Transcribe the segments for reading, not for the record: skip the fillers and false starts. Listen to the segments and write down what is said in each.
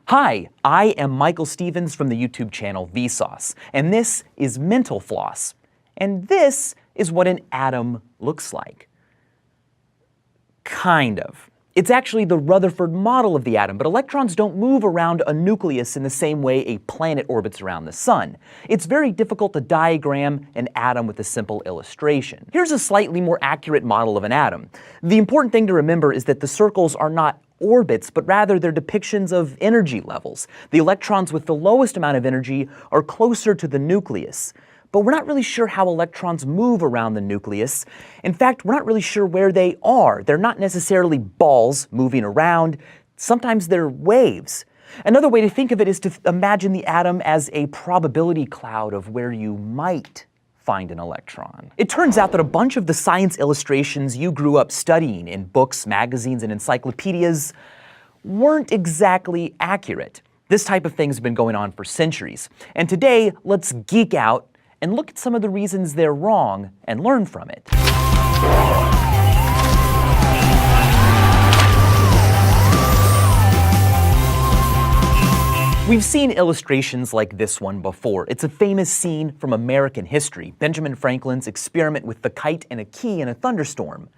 Hi, I am Michael Stevens from the YouTube channel Vsauce, and this is Mental Floss. And this is what an atom looks like. Kind of. It's actually the Rutherford model of the atom, but electrons don't move around a nucleus in the same way a planet orbits around the sun. It's very difficult to diagram an atom with a simple illustration. Here's a slightly more accurate model of an atom. The important thing to remember is that the circles are not orbits, but rather they're depictions of energy levels. The electrons with the lowest amount of energy are closer to the nucleus. But we're not really sure how electrons move around the nucleus. In fact, we're not really sure where they are. They're not necessarily balls moving around. Sometimes they're waves. Another way to think of it is to imagine the atom as a probability cloud of where you might find an electron. It turns out that a bunch of the science illustrations you grew up studying in books, magazines, and encyclopedias weren't exactly accurate. This type of thing's been going on for centuries. And today, let's geek out and look at some of the reasons they're wrong and learn from it. We've seen illustrations like this one before. It's a famous scene from American history, Benjamin Franklin's experiment with the kite and a key in a thunderstorm.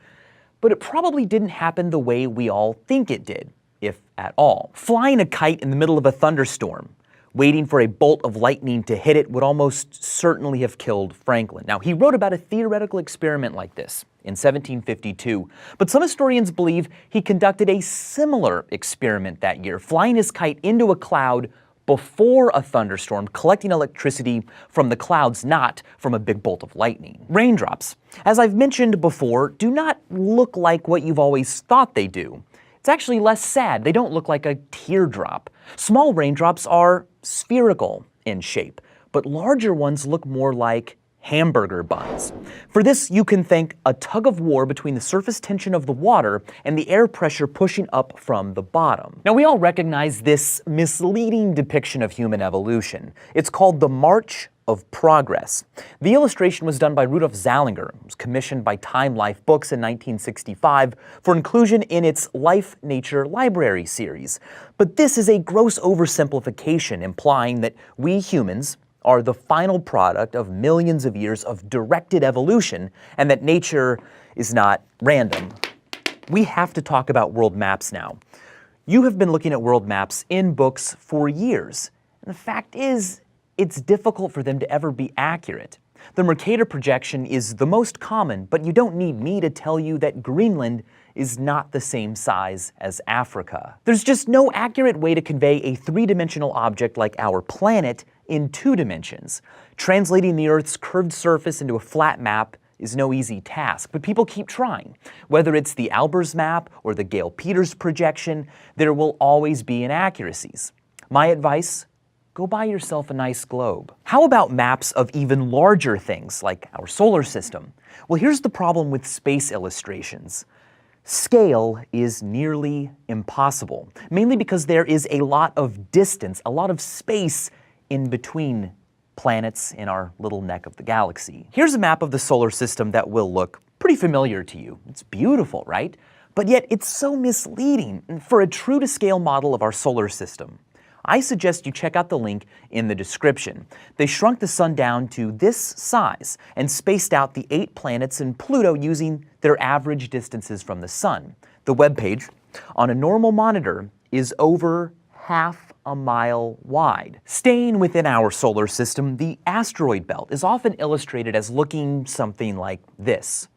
But it probably didn't happen the way we all think it did, if at all. Flying a kite in the middle of a thunderstorm, waiting for a bolt of lightning to hit it, would almost certainly have killed Franklin. Now, he wrote about a theoretical experiment like this in 1752, but some historians believe he conducted a similar experiment that year, flying his kite into a cloud before a thunderstorm, collecting electricity from the clouds, not from a big bolt of lightning. Raindrops, as I've mentioned before, do not look like what you've always thought they do. It's actually less sad. They don't look like a teardrop. Small raindrops are spherical in shape, but larger ones look more like hamburger buns. For this, you can thank a tug of war between the surface tension of the water and the air pressure pushing up from the bottom. Now, we all recognize this misleading depiction of human evolution. It's called the March of Progress. The illustration was done by Rudolf Zallinger. It was commissioned by Time Life Books in 1965 for inclusion in its Life Nature Library series. But this is a gross oversimplification, implying that we humans are the final product of millions of years of directed evolution, and that nature is not random. We have to talk about world maps now. You have been looking at world maps in books for years, and the fact is, it's difficult for them to ever be accurate. The Mercator projection is the most common, but you don't need me to tell you that Greenland is not the same size as Africa. There's just no accurate way to convey a three-dimensional object like our planet in 2 dimensions. Translating the Earth's curved surface into a flat map is no easy task, but people keep trying. Whether it's the Albers map or the Gale-Peters projection, there will always be inaccuracies. My advice: go buy yourself a nice globe. How about maps of even larger things, like our solar system? Well, here's the problem with space illustrations. Scale is nearly impossible, mainly because there is a lot of distance, a lot of space in between planets in our little neck of the galaxy. Here's a map of the solar system that will look pretty familiar to you. It's beautiful, right? But yet it's so misleading. For a true-to-scale model of our solar system, I suggest you check out the link in the description. They shrunk the sun down to this size and spaced out the 8 planets and Pluto using their average distances from the sun. The webpage on a normal monitor is over half a mile wide. Staying within our solar system, the asteroid belt is often illustrated as looking something like this,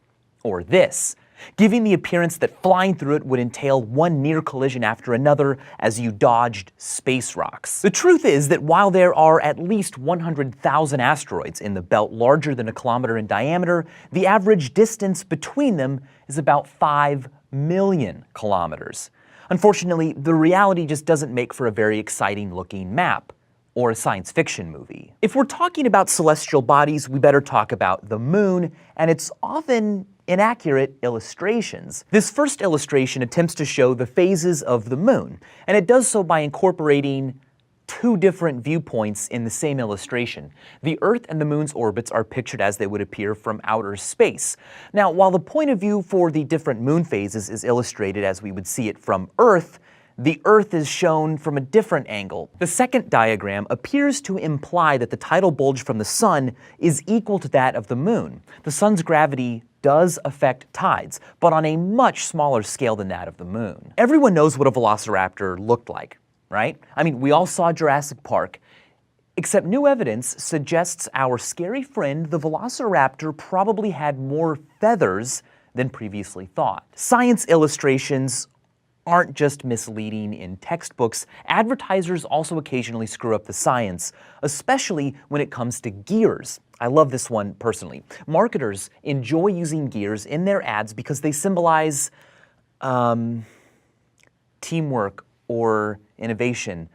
or this, giving the appearance that flying through it would entail one near collision after another as you dodged space rocks. The truth is that while there are at least 100,000 asteroids in the belt larger than a kilometer in diameter, the average distance between them is about 5 million kilometers. Unfortunately, the reality just doesn't make for a very exciting looking map or a science fiction movie. If we're talking about celestial bodies, we better talk about the moon and its often inaccurate illustrations. This first illustration attempts to show the phases of the moon, and it does so by incorporating 2 different viewpoints in the same illustration. The Earth and the moon's orbits are pictured as they would appear from outer space. Now, while the point of view for the different moon phases is illustrated as we would see it from Earth, the Earth is shown from a different angle. The second diagram appears to imply that the tidal bulge from the sun is equal to that of the moon. The sun's gravity does affect tides, but on a much smaller scale than that of the moon. Everyone knows what a velociraptor looked like, right? I mean, we all saw Jurassic Park, except new evidence suggests our scary friend, the velociraptor, probably had more feathers than previously thought. Science illustrations aren't just misleading in textbooks. Advertisers also occasionally screw up the science, especially when it comes to gears. I love this one personally. Marketers enjoy using gears in their ads because they symbolize teamwork or innovation,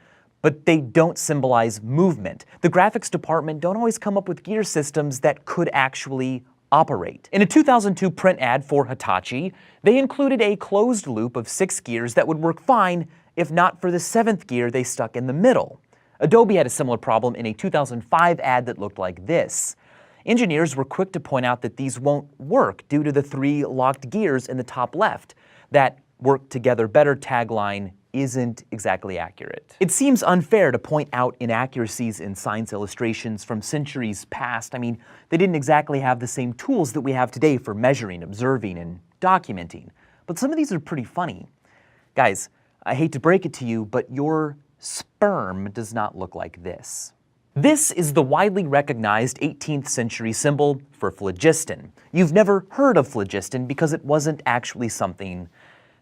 but they don't symbolize movement. The graphics department don't always come up with gear systems that could actually operate. In a 2002 print ad for Hitachi, they included a closed loop of 6 gears that would work fine if not for the 7th gear they stuck in the middle. Adobe had a similar problem in a 2005 ad that looked like this. Engineers were quick to point out that these won't work due to the 3 locked gears in the top left. That "work together better" tagline isn't exactly accurate. It seems unfair to point out inaccuracies in science illustrations from centuries past. I mean, they didn't exactly have the same tools that we have today for measuring, observing, and documenting. But some of these are pretty funny. Guys, I hate to break it to you, but your sperm does not look like this. This is the widely recognized 18th century symbol for phlogiston. You've never heard of phlogiston because it wasn't actually something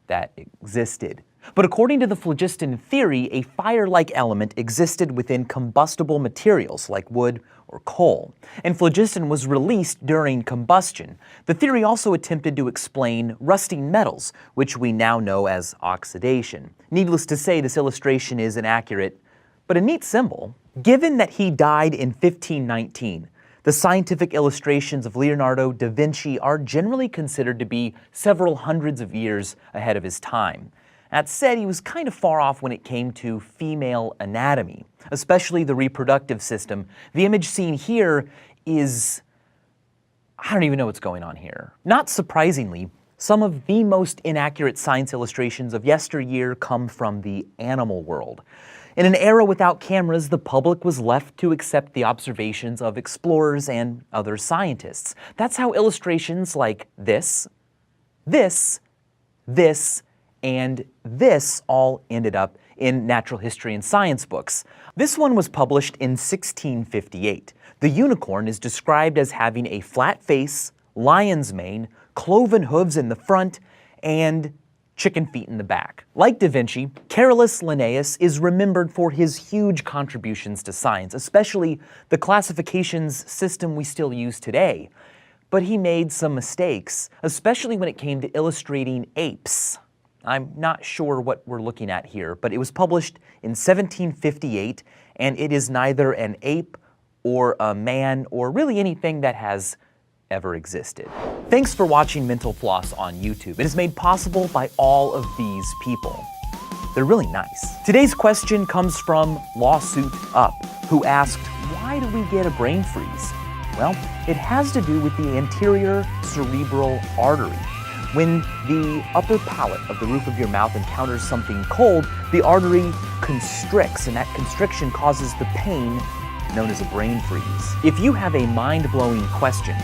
that existed. But according to the phlogiston theory, a fire-like element existed within combustible materials like wood or coal, and phlogiston was released during combustion. The theory also attempted to explain rusting metals, which we now know as oxidation. Needless to say, this illustration is inaccurate, but a neat symbol. Given that he died in 1519, the scientific illustrations of Leonardo da Vinci are generally considered to be several hundreds of years ahead of his time. That said, he was kind of far off when it came to female anatomy, especially the reproductive system. The image seen here is, I don't even know what's going on here. Not surprisingly, some of the most inaccurate science illustrations of yesteryear come from the animal world. In an era without cameras, the public was left to accept the observations of explorers and other scientists. That's how illustrations like this, and this all ended up in natural history and science books. This one was published in 1658. The unicorn is described as having a flat face, lion's mane, cloven hooves in the front, and chicken feet in the back. Like Da Vinci, Carolus Linnaeus is remembered for his huge contributions to science, especially the classifications system we still use today. But he made some mistakes, especially when it came to illustrating apes. I'm not sure what we're looking at here, but it was published in 1758, and it is neither an ape or a man or really anything that has ever existed. Thanks for watching Mental Floss on YouTube. It is made possible by all of these people. They're really nice. Today's question comes from Lawsuit Up, who asked, why do we get a brain freeze? Well, it has to do with the anterior cerebral artery. When the upper palate of the roof of your mouth encounters something cold, the artery constricts, and that constriction causes the pain known as a brain freeze. If you have a mind-blowing question,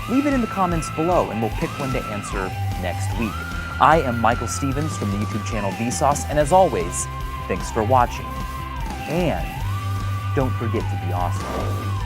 leave it in the comments below and we'll pick one to answer next week. I am Michael Stevens from the YouTube channel Vsauce, and as always, thanks for watching. And don't forget to be awesome.